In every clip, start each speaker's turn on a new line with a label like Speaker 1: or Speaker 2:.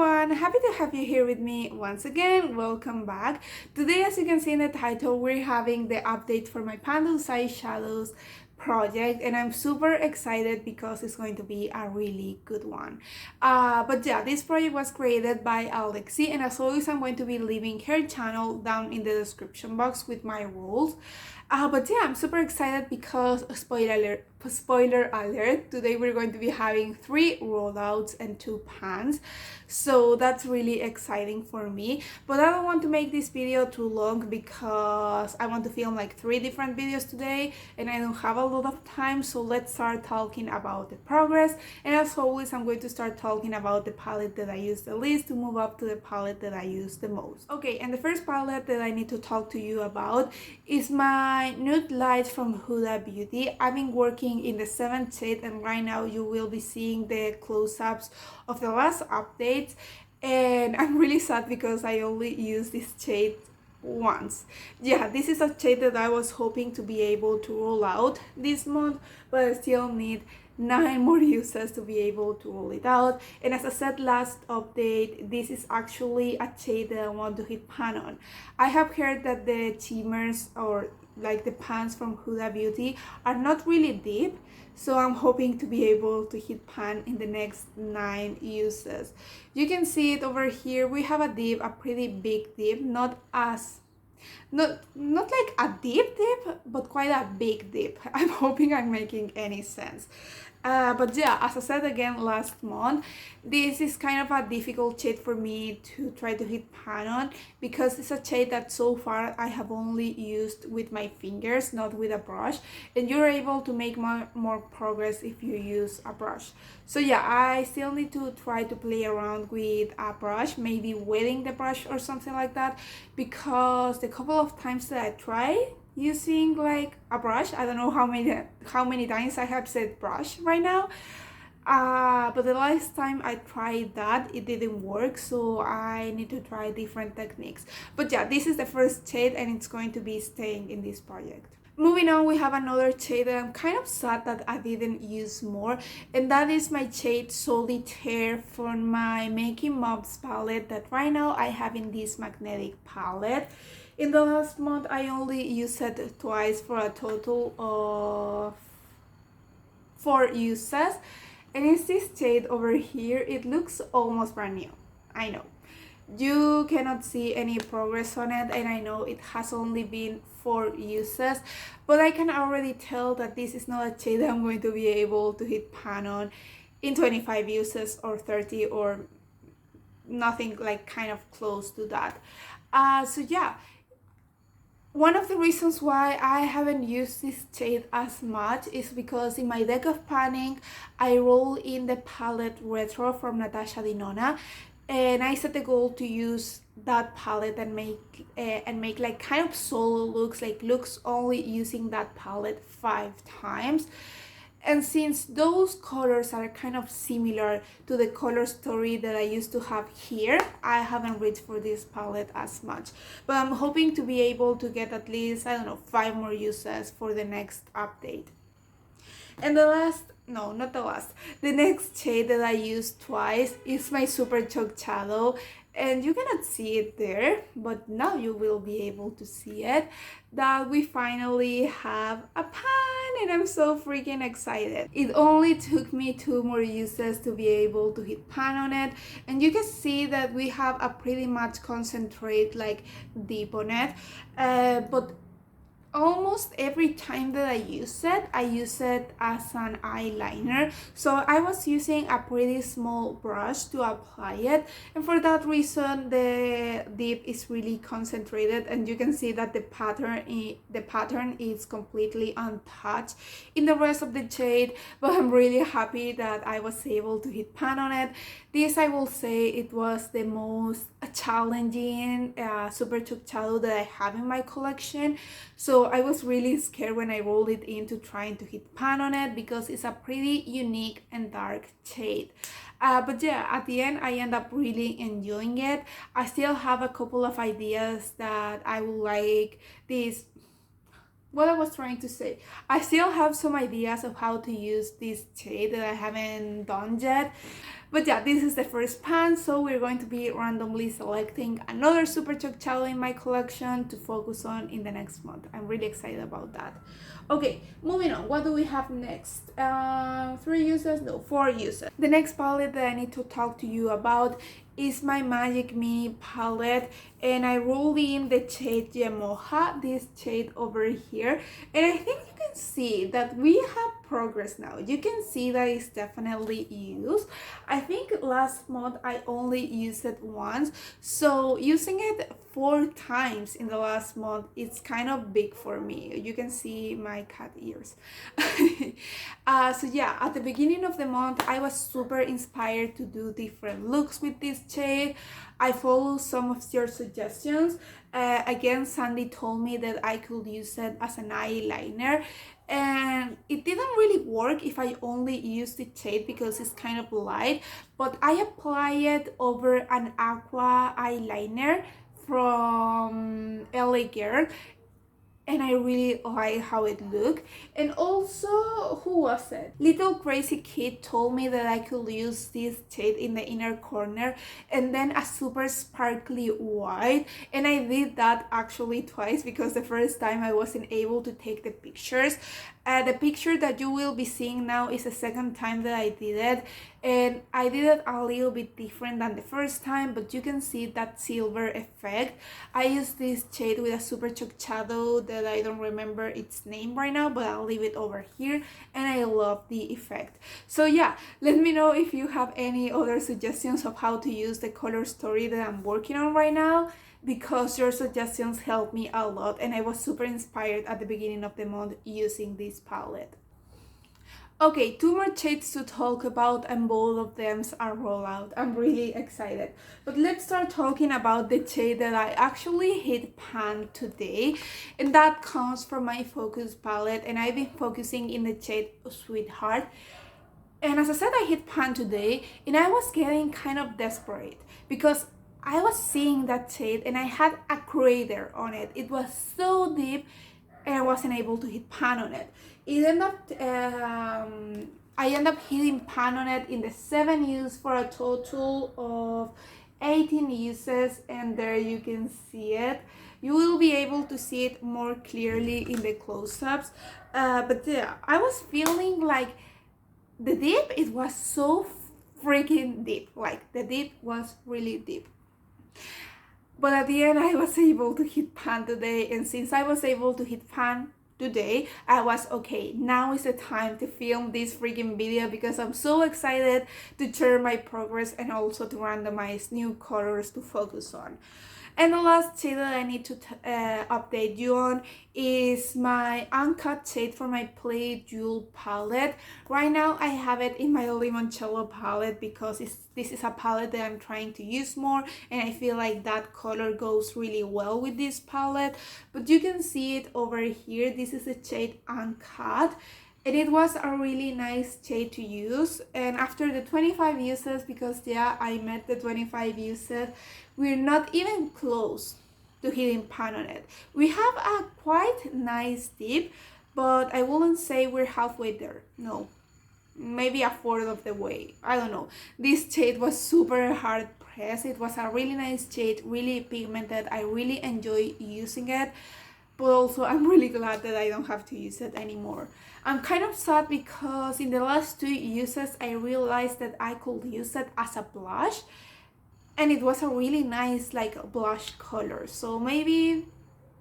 Speaker 1: everyone, happy to have you here with me once again. Welcome back. Today, as you can see in the title, we're having the update for my Pandu's Eyeshadows project, and I'm super excited because it's going to be a really good one. But yeah, this project was created by Alexi, and as always, I'm going to be leaving her channel down in the description box with my rules. But yeah, I'm super excited because spoiler alert, today we're going to be having 3 rollouts and 2 pans, so that's really exciting for me. But I don't want to make this video too long because I want to film like 3 different videos today and I don't have a lot of time, so let's start talking about the progress. And as always, I'm going to start talking about the palette that I use the least to move up to the palette that I use the most. Okay, and the first palette that I need to talk to you about is my Nude Light from Huda Beauty. I've been working in the 7th shade, and right now you will be seeing the close-ups of the last updates, and I'm really sad because I only used this shade once. Yeah, this is a shade that I was hoping to be able to roll out this month, but I still need 9 more uses to be able to roll it out. And as I said last update, this is actually a shade that I want to hit pan on. I have heard that the shimmers or like the pans from Huda Beauty are not really deep, so I'm hoping to be able to hit pan in the next 9 uses. You can see it over here. We have a dip, a pretty big dip, not like a deep dip, but quite a big dip. I'm hoping I'm making any sense. But yeah, as I said again last month, this is kind of a difficult shade for me to try to hit pan on because it's a shade that so far I have only used with my fingers, not with a brush, and you're able to make more progress if you use a brush. So yeah, I still need to try to play around with a brush, maybe wetting the brush or something like that, because the couple of times that I tried using like a brush, I don't know how many times I have said brush right now, but the last time I tried that it didn't work, so I need to try different techniques. But yeah, this is the first shade and it's going to be staying in this project. Moving on, we have another shade that I'm kind of sad that I didn't use more, and that is my shade Solitaire from my Making Mobs palette that right now I have in this magnetic palette. In the last month, I only used it twice for a total of 4 uses, and it's this shade over here. It looks almost brand new. I know. You cannot see any progress on it, and I know it has only been 4 uses, but I can already tell that this is not a shade that I'm going to be able to hit pan on in 25 uses or 30 or nothing like kind of close to that. So yeah, one of the reasons why I haven't used this shade as much is because in my deck of panning, I roll in the palette Retro from Natasha Denona, and I set the goal to use that palette and make like kind of solo looks, like looks only using that palette 5 times. And since those colors are kind of similar to the color story that I used to have here, I haven't reached for this palette as much. But I'm hoping to be able to get at least, I don't know, 5 more uses for the next update. And the next shade that I used twice is my Super Chalk Shadow. And you cannot see it there, but now you will be able to see it, that we finally have a pan, and I'm so freaking excited. It only took me 2 more uses to be able to hit pan on it, and you can see that we have a pretty much concentrate like deep on it, but almost every time that I use it as an eyeliner. So I was using a pretty small brush to apply it, and for that reason the dip is really concentrated, and you can see that the pattern is completely untouched in the rest of the shade. But I'm really happy that I was able to hit pan on it. This, I will say, it was the most challenging Super Chalk Shadow that I have in my collection. So I was really scared when I rolled it into trying to hit pan on it because it's a pretty unique and dark shade. But yeah, at the end I end up really enjoying it. I still have a couple of ideas that I would like this. What I was trying to say, I still have some ideas of how to use this shade that I haven't done yet. But yeah, this is the first pan, so we're going to be randomly selecting another Super Choc shadow in my collection to focus on in the next month. I'm really excited about that. Okay, moving on. What do we have next? 3 uses? No, 4 uses. The next palette that I need to talk to you about is my Magic Mini palette, and I rolled in the shade Yemoha, this shade over here, and I think you can see that we have progress now. You can see that it's definitely used. I think last month I only used it once, so using it 4 times in the last month, it's kind of big for me. You can see my cat ears. So yeah, at the beginning of the month I was super inspired to do different looks with this shade. I followed some of your suggestions. Again, Sandy told me that I could use it as an eyeliner, and it didn't really work if I only used the shade because it's kind of light, but I apply it over an aqua eyeliner from LA Girl, and I really like how it looked. And also, who was it? Little Crazy Kid told me that I could use this shade in the inner corner and then a super sparkly white, and I did that actually twice because the first time I wasn't able to take the pictures. The picture that you will be seeing now is the second time that I did it, and I did it a little bit different than the first time, but you can see that silver effect. I used this shade with a Super Choc shadow that I don't remember its name right now, but I'll leave it over here, and I love the effect. So yeah, let me know if you have any other suggestions of how to use the color story that I'm working on right now, because your suggestions helped me a lot, and I was super inspired at the beginning of the month using this palette. Okay, 2 more shades to talk about, and both of them are rollout. I'm really excited. But let's start talking about the shade that I actually hit pan today, and that comes from my Focus palette, and I've been focusing in the shade Sweetheart. And as I said, I hit pan today, and I was getting kind of desperate because I was seeing that shade and I had a crater on it. It was so deep and I wasn't able to hit pan on it. I ended up hitting pan on it in the 7 uses for a total of 18 uses, and there you can see it. You will be able to see it more clearly in the close-ups. But yeah, I was feeling like the dip, it was so freaking deep. Like, the dip was really deep. But at the end, I was able to hit pan today, and since I was able to hit pan today, I was okay, now is the time to film this freaking video because I'm so excited to share my progress and also to randomize new colors to focus on. And the last shade that I need to update you on is my Uncut shade for my Play Jewel palette. Right now I have it in my Limoncello palette because this is a palette that I'm trying to use more, and I feel like that color goes really well with this palette. But you can see it over here. This is the shade Uncut, and it was a really nice shade to use. And after the 25 uses, because yeah, I met the 25 uses, we're not even close to hitting pan on it. We have a quite nice dip, but I wouldn't say we're halfway there. No, maybe a fourth of the way. I don't know. This shade was super hard pressed. It was a really nice shade, really pigmented. I really enjoy using it, but also I'm really glad that I don't have to use it anymore. I'm kind of sad because in the last 2 uses I realized that I could use it as a blush, and it was a really nice like blush color, so maybe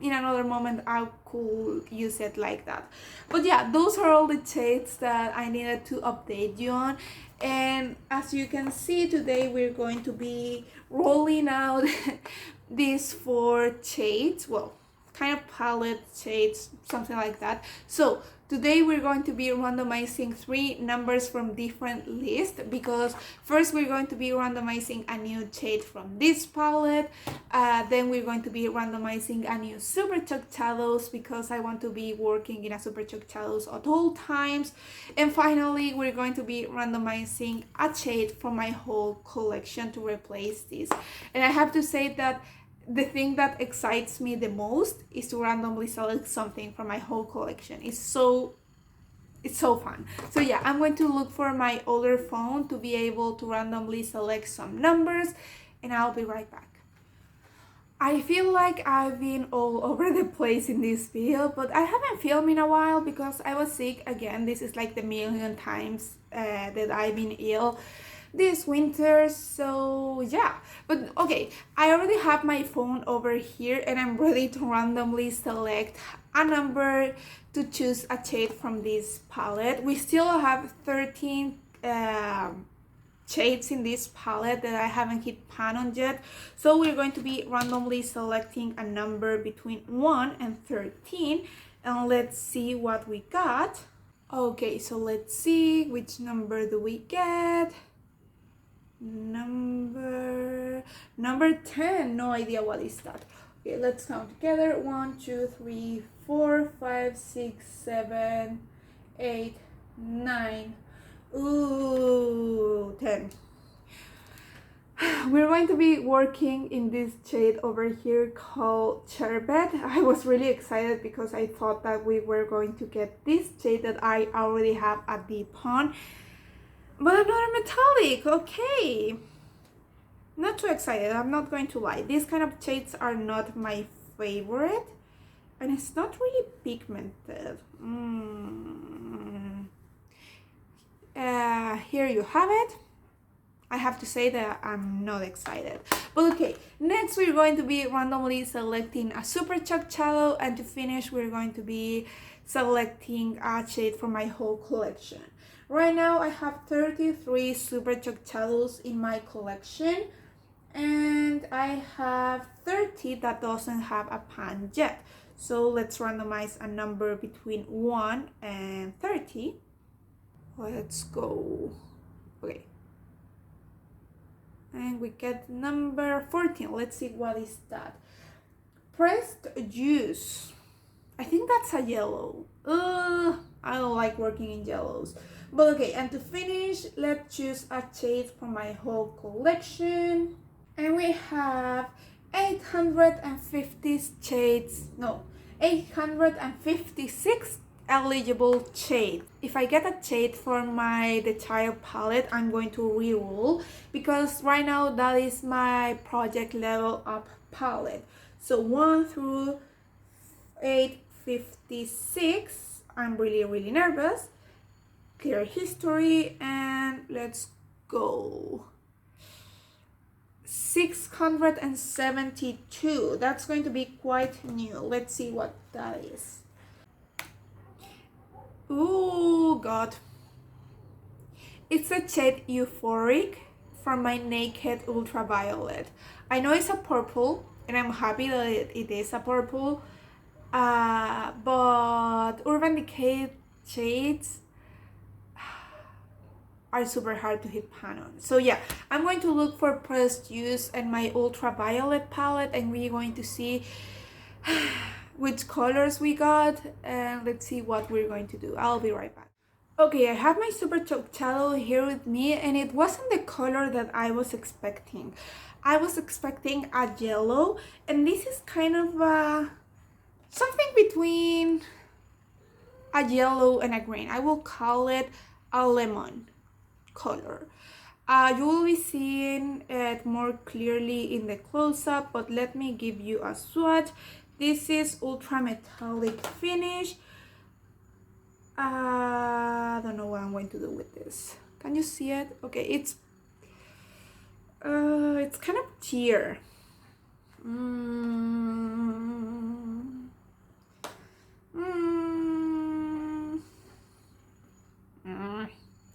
Speaker 1: in another moment I could use it like that. But yeah, those are all the shades that I needed to update you on. And as you can see, today we're going to be rolling out these 4 shades, well, kind of palette shades, something like that. So today we're going to be randomizing 3 numbers from different lists, because first we're going to be randomizing a new shade from this palette, then we're going to be randomizing a new Super Choc Shadows because I want to be working in a Super Choc Shadows at all times, and finally we're going to be randomizing a shade from my whole collection to replace this. And I have to say that the thing that excites me the most is to randomly select something from my whole collection. It's so it's so fun. So yeah, I'm going to look for my older phone to be able to randomly select some numbers, and I'll be right back. I feel like I've been all over the place in this video, but I haven't filmed in a while because I was sick again. This is like the million times that I've been ill this winter, so yeah. But okay, I already have my phone over here and I'm ready to randomly select a number to choose a shade from this palette. We still have 13 shades in this palette that I haven't hit pan on yet, so we're going to be randomly selecting a number between 1 and 13, and let's see what we got. Okay, so let's see which number do we get. Number 10. No idea what is that. Okay, let's count together. 1 2 3 4 5 6 7 8 9. Ooh, 10. We're going to be working in this shade over here called Sherbet. I was really excited because I thought that we were going to get this shade that I already have a deep on, but another metallic. Okay, not too excited, I'm not going to lie. These kind of shades are not my favorite, and it's not really pigmented. Here you have it. I have to say that I'm not excited. But okay, next we're going to be randomly selecting a super chalk shadow, and to finish we're going to be selecting a shade from my whole collection. Right now I have 33 super chalk shadows in my collection, and I have 30 that doesn't have a pan yet. So let's randomize a number between 1 and 30. Let's go. Okay. And we get number 14. Let's see what is that. Pressed juice. I think that's a yellow. I don't like working in yellows. But okay, and to finish, let's choose a shade from my whole collection. And we have 850 shades. No, 856 eligible shade. If I get a shade for the child palette, I'm going to reroll, because right now that is my project level up palette. So 1 through 856. I'm really nervous. Clear history, and let's go. 672. That's going to be quite new. Let's see what that is. Oh god, it's a shade Euphoric from my Naked Ultraviolet. I know it's a purple, and I'm happy that it is a purple, but Urban Decay shades are super hard to hit pan on. So yeah, I'm going to look for Pressed Juice and my Ultraviolet palette, and we're going to see which colors we got, and let's see what we're going to do. I'll be right back. Okay, I have my super chalk shadow here with me, and it wasn't the color that I was expecting. I was expecting a yellow, and this is kind of something between a yellow and a green. I will call it a lemon color. You will be seeing it more clearly in the close-up, but let me give you a swatch. This is ultra metallic finish. I don't know what I'm going to do with this. Can you see it? Okay, it's kind of tear.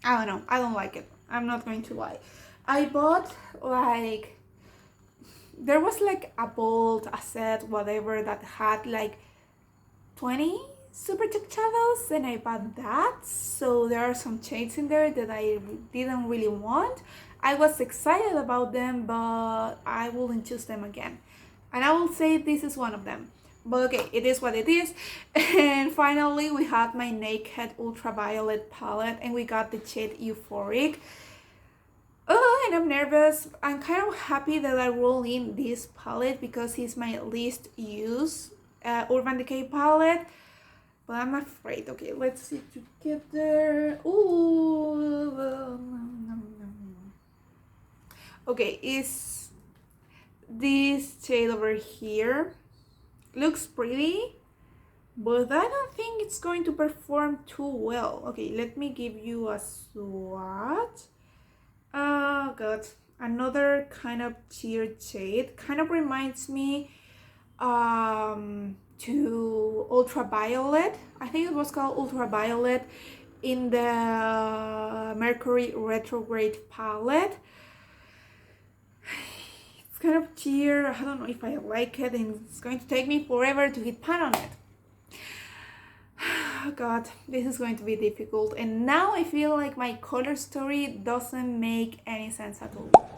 Speaker 1: I don't know. I don't like it. I'm not going to lie. I bought like, there was like a bolt, a set, whatever, that had like 20 super chalk shadows, and I bought that. So there are some shades in there that I didn't really want. I was excited about them, but I wouldn't choose them again. And I will say this is one of them. But okay, it is what it is. And finally, we have my Naked Ultraviolet palette, and we got the shade Euphoric. Oh, and I'm nervous. I'm kind of happy that I rolled in this palette because it's my least used Urban Decay palette. but I'm afraid. Okay, let's see together. Ooh. Okay, is this shade over here. Looks pretty, but I don't think it's going to perform too well. Okay, let me give you a swatch. Oh god, another kind of tiered shade. Kind of reminds me to Ultraviolet. I think it was called Ultraviolet in the Mercury Retrograde palette. It's kind of cheer. I don't know if I like it, and it's going to take me forever to hit pan on it. Oh god, this is going to be difficult, and now I feel like my color story doesn't make any sense at all.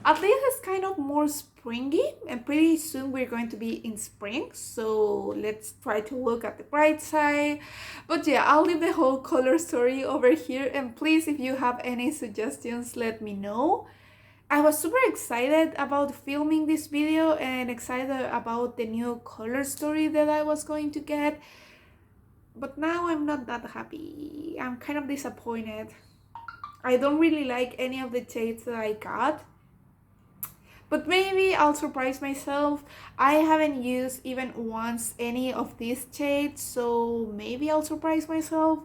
Speaker 1: At least it's kind of more springy, and pretty soon we're going to be in spring, so let's try to look at the bright side. But yeah, I'll leave the whole color story over here, and please, if you have any suggestions, let me know. I was super excited about filming this video and excited about the new color story that I was going to get, but now I'm not that happy. I'm kind of disappointed. I don't really like any of the shades that I got, but maybe I'll surprise myself. I haven't used even once any of these shades, so maybe I'll surprise myself.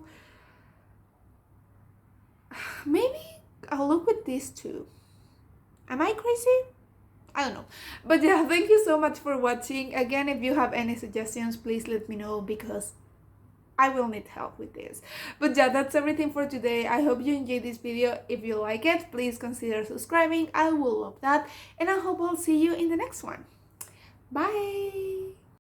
Speaker 1: Maybe I'll look with these two. Am I crazy? I don't know. But yeah, thank you so much for watching. Again, if you have any suggestions, please let me know, because I will need help with this. But yeah, that's everything for today. I hope you enjoyed this video. If you like it, please consider subscribing. I will love that. And I hope I'll see you in the next one. Bye!